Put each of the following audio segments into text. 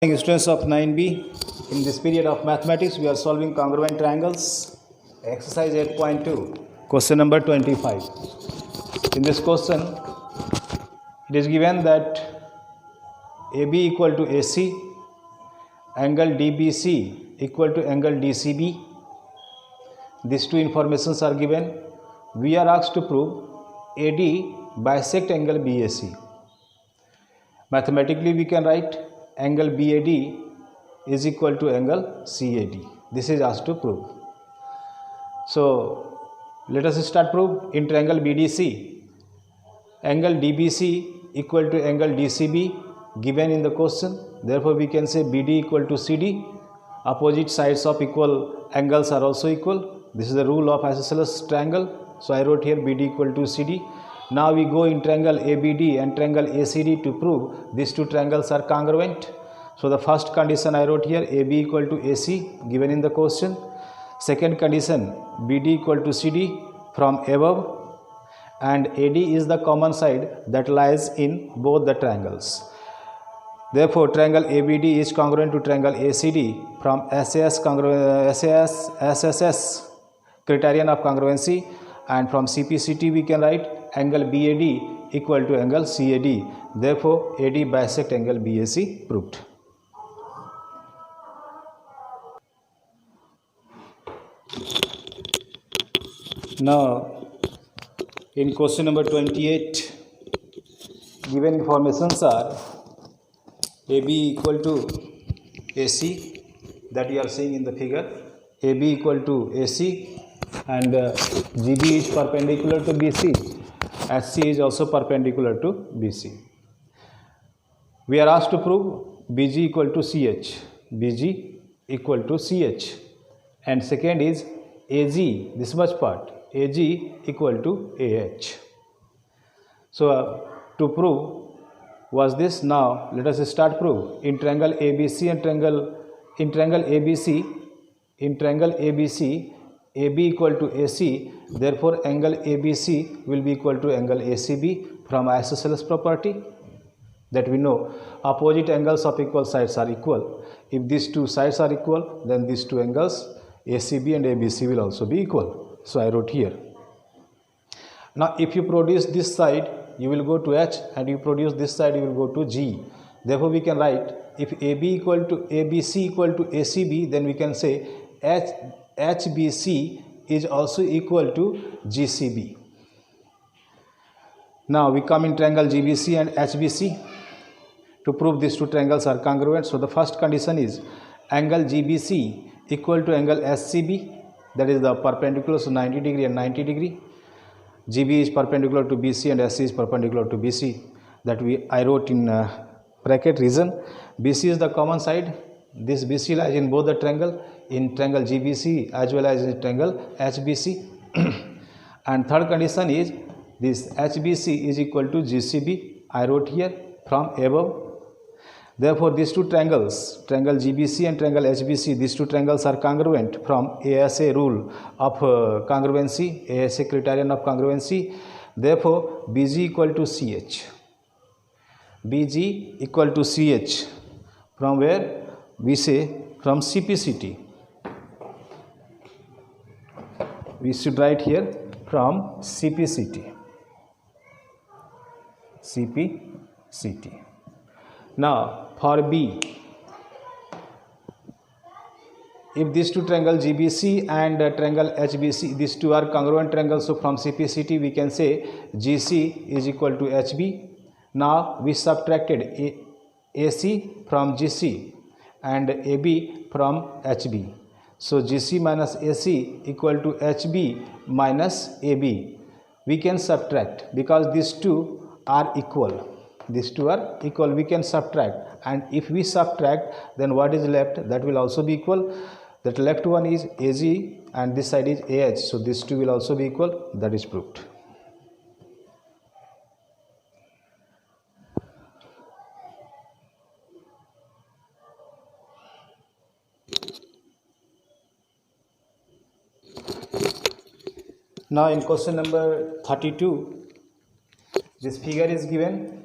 Students of 9B, in this period of mathematics, we are solving congruent triangles. Exercise 8.2, question number 25. In this question, it is given that AB equal to AC, angle DBC equal to angle DCB. These two informations are given. We are asked to prove AD bisect angle BAC. Mathematically, we can write angle BAD is equal to angle CAD. This is asked to prove. So let us start proof. In triangle BDC, angle DBC equal to angle DCB given in the question. Therefore, we can say BD equal to CD. Opposite sides of equal angles are also equal. This is the rule of isosceles triangle. So I wrote here BD equal to CD. Now we go in triangle ABD and triangle ACD to prove these two triangles are congruent. So the first condition I wrote here, AB equal to AC given in the question. Second condition, BD equal to CD from above, and AD is the common side that lies in both the triangles. Therefore, triangle ABD is congruent to triangle ACD from SSS criterion of congruency, and from CPCT we can write angle BAD equal to angle CAD. Therefore, AD bisect angle BAC proved. Now, in question number 28, given informations are AB equal to AC, that you are seeing in the figure. AB equal to AC and GB is perpendicular to BC. SC is also perpendicular to BC. We are asked to prove BG equal to CH. BG equal to CH. And second is AG, this much part, AG equal to AH. So to prove was this. Now let us start proof. In triangle ABC and triangle ABC, AB equal to AC, therefore angle ABC will be equal to angle ACB from isosceles property that we know. Opposite angles of equal sides are equal. If these two sides are equal, then these two angles ACB and ABC will also be equal. So I wrote here. Now if you produce this side, you will go to H, and you produce this side, you will go to G. Therefore we can write, if AB equal to ABC equal to ACB, then we can say HBC is also equal to GCB. Now we come in triangle GBC and HBC to prove these two triangles are congruent. So the first condition is angle GBC equal to angle SCB, that is the perpendicular, so 90 degree and 90 degree. GB is perpendicular to BC and SC is perpendicular to BC. That I wrote in bracket reason. BC is the common side. This BC lies in both the triangle, in triangle GBC as well as in triangle HBC. And third condition is this HBC is equal to GCB. I wrote here from above. Therefore, these two triangles, triangle GBC and triangle HBC, these two triangles are congruent from ASA rule of congruency, ASA criterion of congruency. Therefore, BG equal to CH. BG equal to CH from where? We say from CPCT. We should write here from CPCT. CPCT. Now, for B, if these two triangles GBC and triangle HBC, these two are congruent triangles, so from CPCT we can say GC is equal to HB. Now we subtracted AC from GC and AB from HB. So GC minus AC equal to HB minus AB. We can subtract because these two are equal. These two are equal, we can subtract, and if we subtract, then what is left? That will also be equal. That left one is AG and this side is AH, so these two will also be equal. That is proved. Now in question number 32, this figure is given.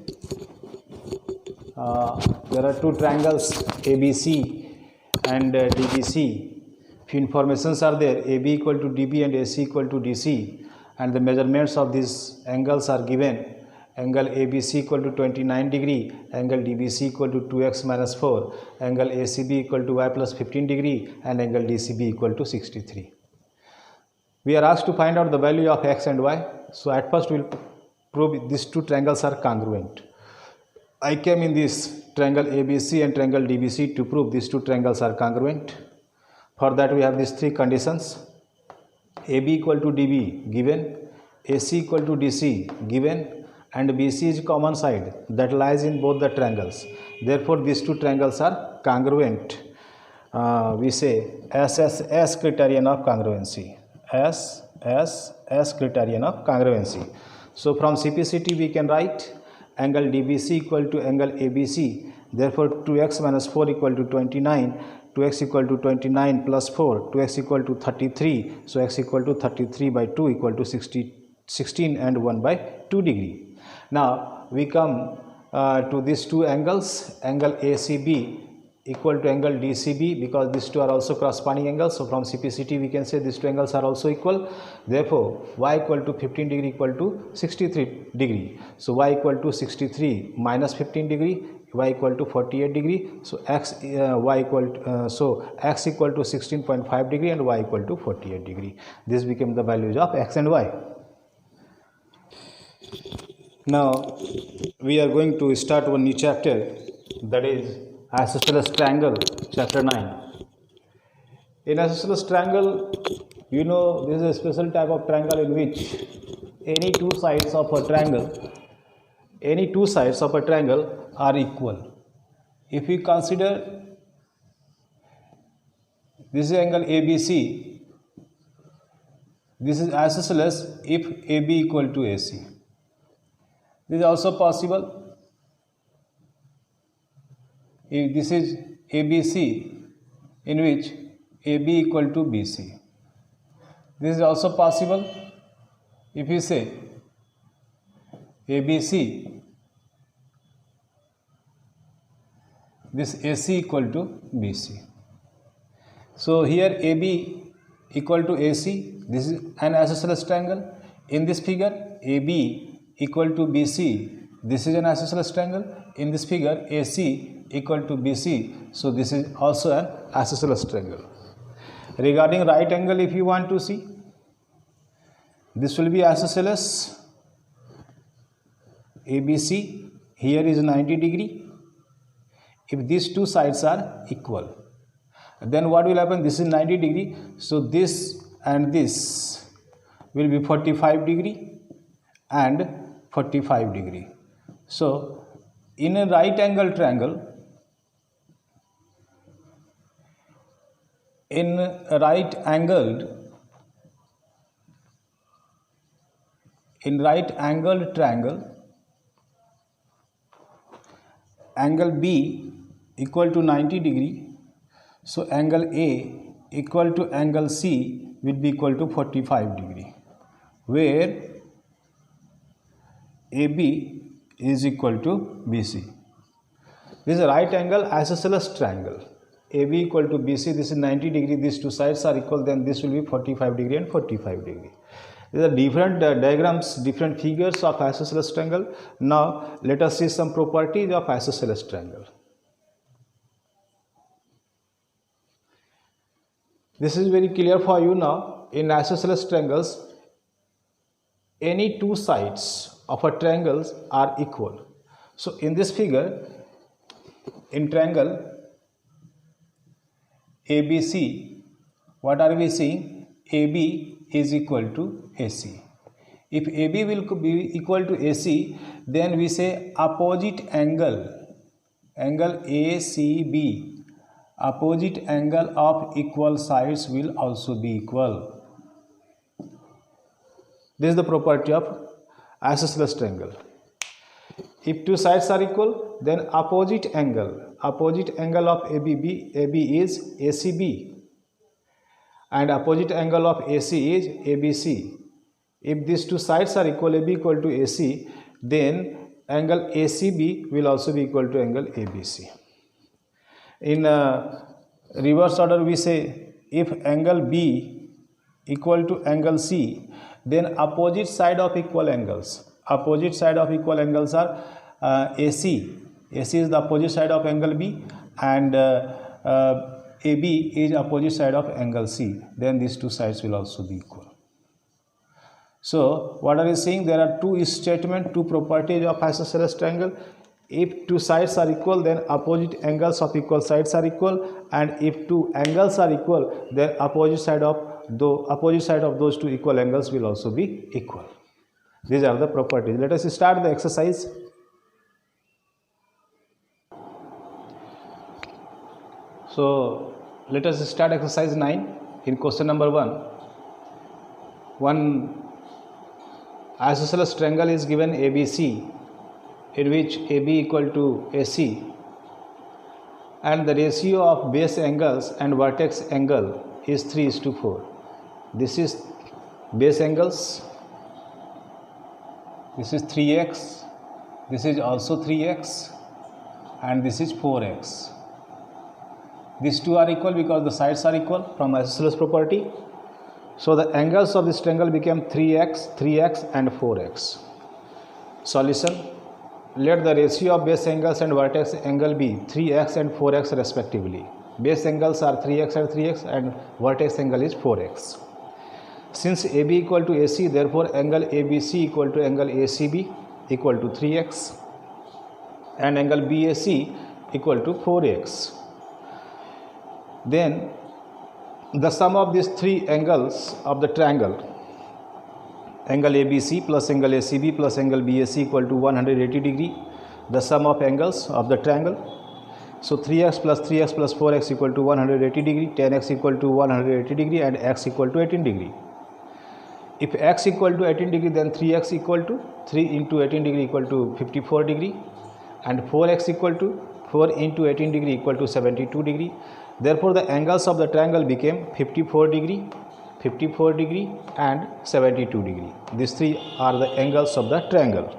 there are two triangles ABC and DBC. Few informations are there. AB equal to DB and AC equal to DC, and the measurements of these angles are given. Angle ABC equal to 29 degree, angle DBC equal to 2x minus 4, angle ACB equal to y plus 15 degree, and angle DCB equal to 63. We are asked to find out the value of x and y. So at first we will prove these two triangles are congruent. I came in this triangle ABC and triangle DBC to prove these two triangles are congruent. For that we have these three conditions. AB equal to DB given, AC equal to DC given, and BC is common side that lies in both the triangles. Therefore these two triangles are congruent. We say S criterion of congruency. S criterion of congruency. So from CPCT we can write angle DBC equal to angle ABC. Therefore 2x minus 4 equal to 29. 2x equal to 29 plus 4, 2x equal to 33. So x equal to 33 by 2 equal to 16 and 1 by 2 degree. Now we come to these two angles, angle ACB equal to angle DCB, because these two are also corresponding angles. So from CPCT we can say these two angles are also equal. Therefore y equal to 15 degree equal to 63 degree. So y equal to 63 minus 15 degree, y equal to 48 degree. So x equal to 16.5 degree and y equal to 48 degree. This became the values of x and y. Now we are going to start one new chapter, that is isosceles triangle, chapter 9. In isosceles triangle, you know, this is a special type of triangle in which any two sides of a triangle are equal. If we consider this is angle ABC, this is isosceles if AB equal to AC. This is also possible if this is ABC in which AB equal to BC. This is also possible if you say ABC, this AC equal to BC. So here AB equal to AC, this is an isosceles triangle. In this figure AB equal to BC, this is an isosceles triangle. In this figure AC equal to BC, so this is also an isosceles triangle. Regarding right angle, if you want to see, this will be isosceles ABC, here is 90 degree. If these two sides are equal, then what will happen? This is 90 degree, so this and this will be 45 degree and 45 degree. So in a right angle triangle, in a right angled triangle, angle B equal to 90 degree, so angle A equal to angle C will be equal to 45 degree, where AB is equal to BC. This is a right angle isosceles triangle. AB equal to BC, this is 90 degree, these two sides are equal, then this will be 45 degree and 45 degree. These are different diagrams, different figures of isosceles triangle. Now let us see some properties of isosceles triangle. This is very clear for you now. In isosceles triangles, any two sides of a triangle are equal. So in this figure, in triangle ABC, what are we seeing? AB is equal to AC. If AB will be equal to AC, then we say opposite angle ACB, opposite angle of equal sides will also be equal. This is the property of isosceles triangle. If two sides are equal, then opposite angle of AB is ACB, and opposite angle of AC is ABC. If these two sides are equal, AB equal to AC, then angle ACB will also be equal to angle ABC. In reverse order, we say if angle B equal to angle C, then opposite side of equal angles. Opposite side of equal angles are AC. AC is the opposite side of angle B, and AB is opposite side of angle C. Then these two sides will also be equal. So what are we saying? There are two statements, two properties of isosceles triangle. If two sides are equal, then opposite angles of equal sides are equal, and if two angles are equal, then opposite side of those two equal angles will also be equal. These are the properties. Let us start the exercise. So let us start exercise 9. In question number 1, one isosceles triangle is given ABC, in which AB equal to AC, and the ratio of base angles and vertex angle is 3:4. This is base angles, this is 3x, this is also 3x, and this is 4x. These two are equal because the sides are equal from isosceles property. So the angles of this triangle became 3x, 3x and 4x. Solution: let the ratio of base angles and vertex angle be 3x and 4x respectively. Base angles are 3x and vertex angle is 4x. Since AB equal to AC, therefore angle ABC equal to angle ACB equal to 3x and angle BAC equal to 4x. Then the sum of these three angles of the triangle, angle ABC plus angle ACB plus angle BAC equal to 180 degree, the sum of angles of the triangle. So 3x plus 4x equal to 180 degree, 10x equal to 180 degree and x equal to 18 degree. If x equal to 18 degree, then 3x equal to 3 into 18 degree equal to 54 degree, and 4x equal to 4 into 18 degree equal to 72 degree. Therefore the angles of the triangle became 54 degree and 72 degree. These three are the angles of the triangle.